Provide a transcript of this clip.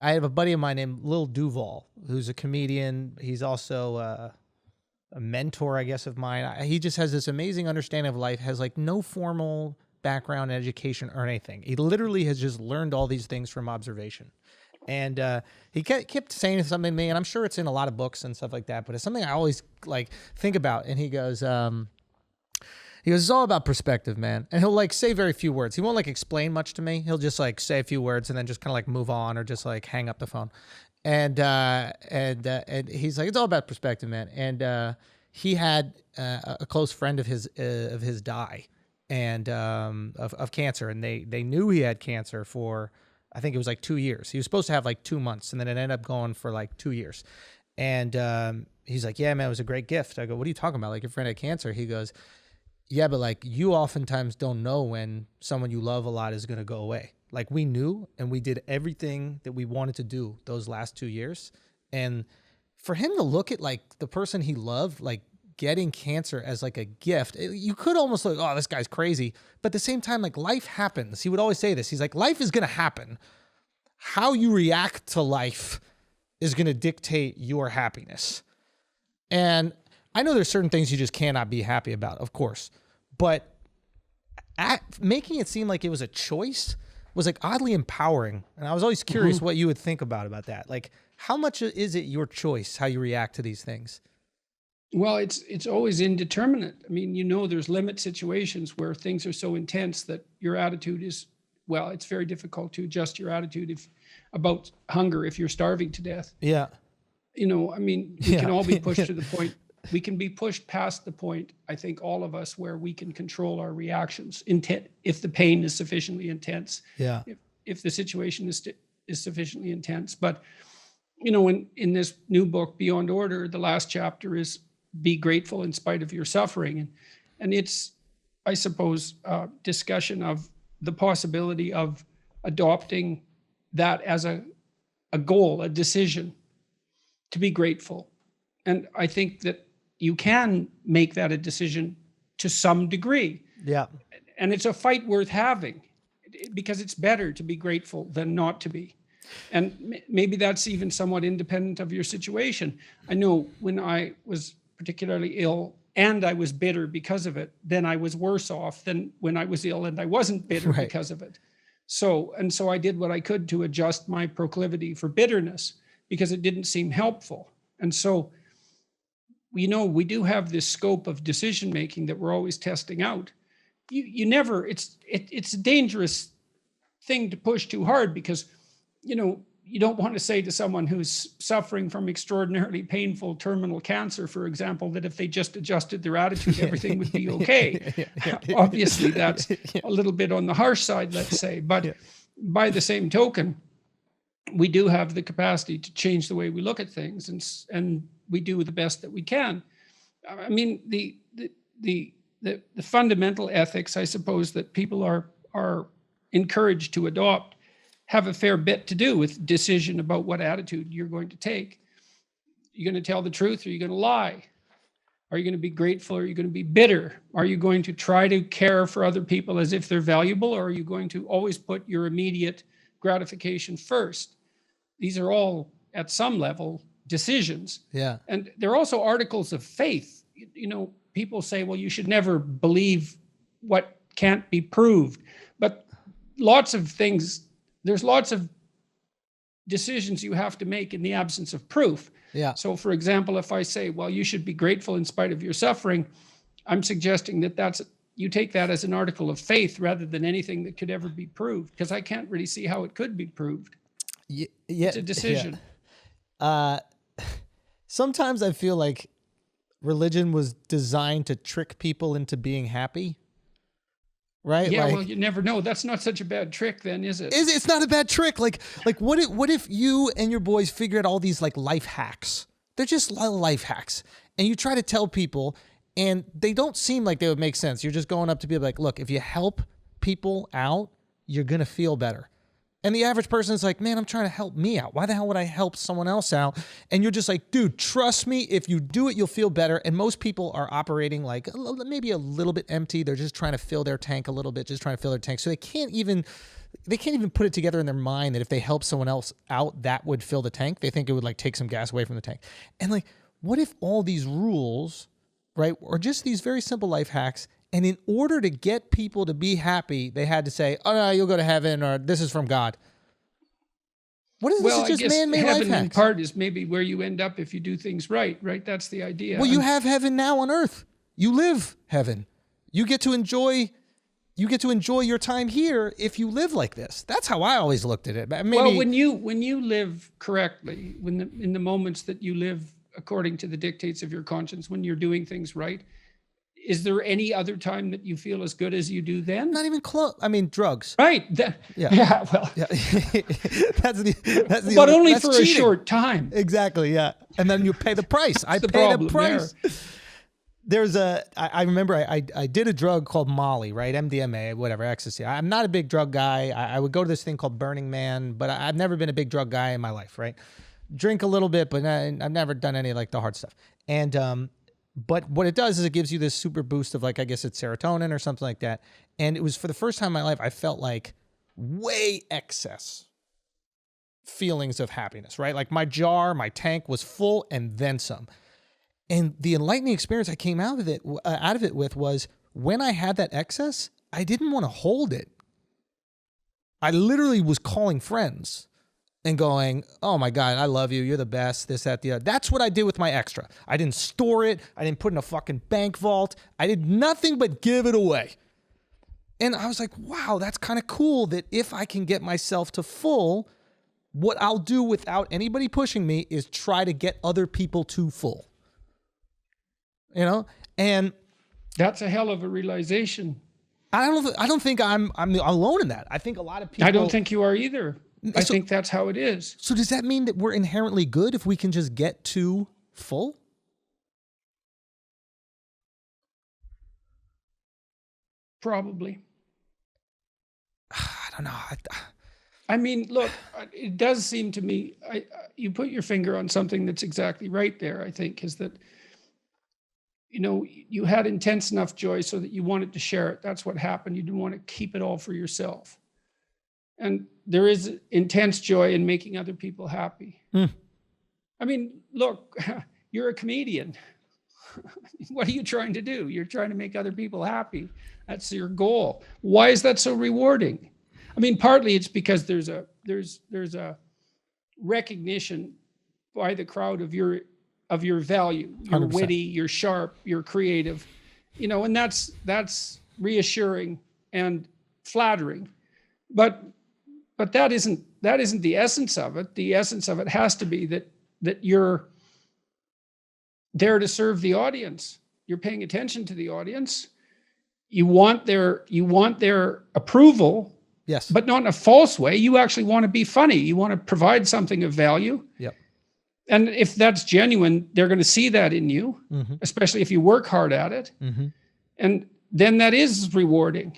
I have a buddy of mine named Lil Duval, who's a comedian. He's also a mentor, I guess, of mine. He just has this amazing understanding of life, has like no formal background in education or anything. He literally has just learned all these things from observation. And he kept saying something to me, and I'm sure it's in a lot of books and stuff like that, but it's something I always like think about. And he goes, it's all about perspective, man. And he'll like say very few words. He won't like explain much to me. He'll just like say a few words and then just kind of like move on or just like hang up the phone. And he's like, it's all about perspective, man. And he had a close friend of his die, and of cancer, and they knew he had cancer for, I think it was like 2 years. He was supposed to have like 2 months, and then it ended up going for like 2 years. And he's like, yeah, man, it was a great gift. I go, what are you talking about? Like, your friend had cancer. He goes, yeah, but like, you oftentimes don't know when someone you love a lot is going to go away. Like, we knew, and we did everything that we wanted to do those last 2 years. And for him to look at like the person he loved, like getting cancer as like a gift, you could almost like, oh, this guy's crazy. But at the same time, like, life happens. He would always say this. He's like, life is going to happen. How you react to life is going to dictate your happiness. And I know there's certain things you just cannot be happy about, of course, but making it seem like it was a choice was like oddly empowering. And I was always curious what you would think about that. Like, how much is it your choice, how you react to these things? Well, it's always indeterminate. I mean, there's limit situations where things are so intense that your attitude is, well, it's very difficult to adjust your attitude about hunger if you're starving to death. Yeah. I mean, we can all be pushed to the point. We can be pushed past the point, I think, all of us, where we can control our reactions if the pain is sufficiently intense. Yeah. If the situation is sufficiently intense. But, in this new book, Beyond Order, the last chapter is be grateful in spite of your suffering. And it's, I suppose, a discussion of the possibility of adopting that as a goal, a decision to be grateful. And I think that you can make that a decision to some degree. Yeah. And it's a fight worth having, because it's better to be grateful than not to be. And maybe that's even somewhat independent of your situation. I know when I was particularly ill and I was bitter because of it, then I was worse off than when I was ill and I wasn't bitter because of it. So I did what I could to adjust my proclivity for bitterness, because it didn't seem helpful. And so, we do have this scope of decision making that we're always testing out. You never, it's a dangerous thing to push too hard, because you don't want to say to someone who's suffering from extraordinarily painful terminal cancer, for example, that if they just adjusted their attitude, everything would be okay. Obviously, that's a little bit on the harsh side, let's say. But by the same token, we do have the capacity to change the way we look at things, and we do the best that we can. I mean, the fundamental ethics, I suppose, that people are encouraged to adopt have a fair bit to do with decision about what attitude you're going to take. You're going to tell the truth, or you're going to lie? Are you going to be grateful, or are you going to be bitter? Are you going to try to care for other people as if they're valuable, or are you going to always put your immediate gratification first? These are all, at some level, decisions. Yeah. And they're also articles of faith. People say, well, you should never believe what can't be proved. But there's lots of decisions you have to make in the absence of proof. Yeah. So, for example, if I say, well, you should be grateful in spite of your suffering, I'm suggesting that you take that as an article of faith rather than anything that could ever be proved, because I can't really see how it could be proved. Yeah. It's a decision. Yeah. Sometimes I feel like religion was designed to trick people into being happy. Right? Yeah, well, you never know. That's not such a bad trick then, is it? It's not a bad trick. Like what if you and your boys figured out all these like life hacks? They're just life hacks. And you try to tell people, and they don't seem like they would make sense. You're just going up to people like, look, if you help people out, you're going to feel better. And the average person is like, man, I'm trying to help me out. Why the hell would I help someone else out? And you're just like, dude, trust me. If you do it, you'll feel better. And most people are operating like maybe a little bit empty. They're just trying to fill their tank a little bit, just trying to fill their tank. So they can't even put it together in their mind that if they help someone else out, that would fill the tank. They think it would like take some gas away from the tank. And like, what if all these rules, right, or just these very simple life hacks, and in order to get people to be happy, they had to say, oh, no, you'll go to heaven, or this is from God. What is this? Well, Is just I guess man-made life heaven in hacks. part is maybe where you end up if you do things right? That's the idea. Well, you have heaven now on earth. You live heaven. You get to enjoy your time here if you live like this. That's how I always looked at it. Maybe, well, when you live correctly, in the moments that you live according to the dictates of your conscience, when you're doing things right, is there any other time that you feel as good as you do then? Not even close. I mean, drugs. Right. Yeah. Well. Yeah. that's the. But only that's for cheating. a short time. Exactly. Yeah. And then you pay the price. I pay the price. There's I remember I did a drug called Molly, right? MDMA, whatever, ecstasy. I'm not a big drug guy. I would go to this thing called Burning Man, but I've never been a big drug guy in my life, right? Drink a little bit, but I've never done any like the hard stuff. And but what it does is it gives you this super boost of like, I guess it's serotonin or something like that. And it was for the first time in my life, I felt like way excess feelings of happiness, right? Like my tank was full and then some. And the enlightening experience I came out of it with was when I had that excess, I didn't want to hold it. I literally was calling friends and going, oh my God, I love you. You're the best, this, that, the other. That's what I did with my extra. I didn't store it. I didn't put it in a fucking bank vault. I did nothing but give it away. And I was like, wow, that's kind of cool that if I can get myself to full, what I'll do without anybody pushing me is try to get other people to full. You know? And that's a hell of a realization. I don't think I'm alone in that. I think a lot of people. I don't think you are either. I think that's how it is. So does that mean that we're inherently good if we can just get to full? Probably. I don't know. I mean, look, it does seem to me, you put your finger on something that's exactly right there, I think, is that, you had intense enough joy so that you wanted to share it. That's what happened. You didn't want to keep it all for yourself. And there is intense joy in making other people happy. I mean, look, you're a comedian. What are you trying to do? You're trying to make other people happy. That's your goal. Why is that so rewarding? I mean, partly it's because there's a recognition by the crowd of your value. You're 100%. witty, you're sharp, you're creative, and that's reassuring and flattering. But that isn't the essence of it. The essence of it has to be that you're there to serve the audience. You're paying attention to the audience. You want their approval. Yes. But not in a false way. You actually want to be funny. You want to provide something of value. Yep. And if that's genuine, they're going to see that in you, especially if you work hard at it. And then that is rewarding.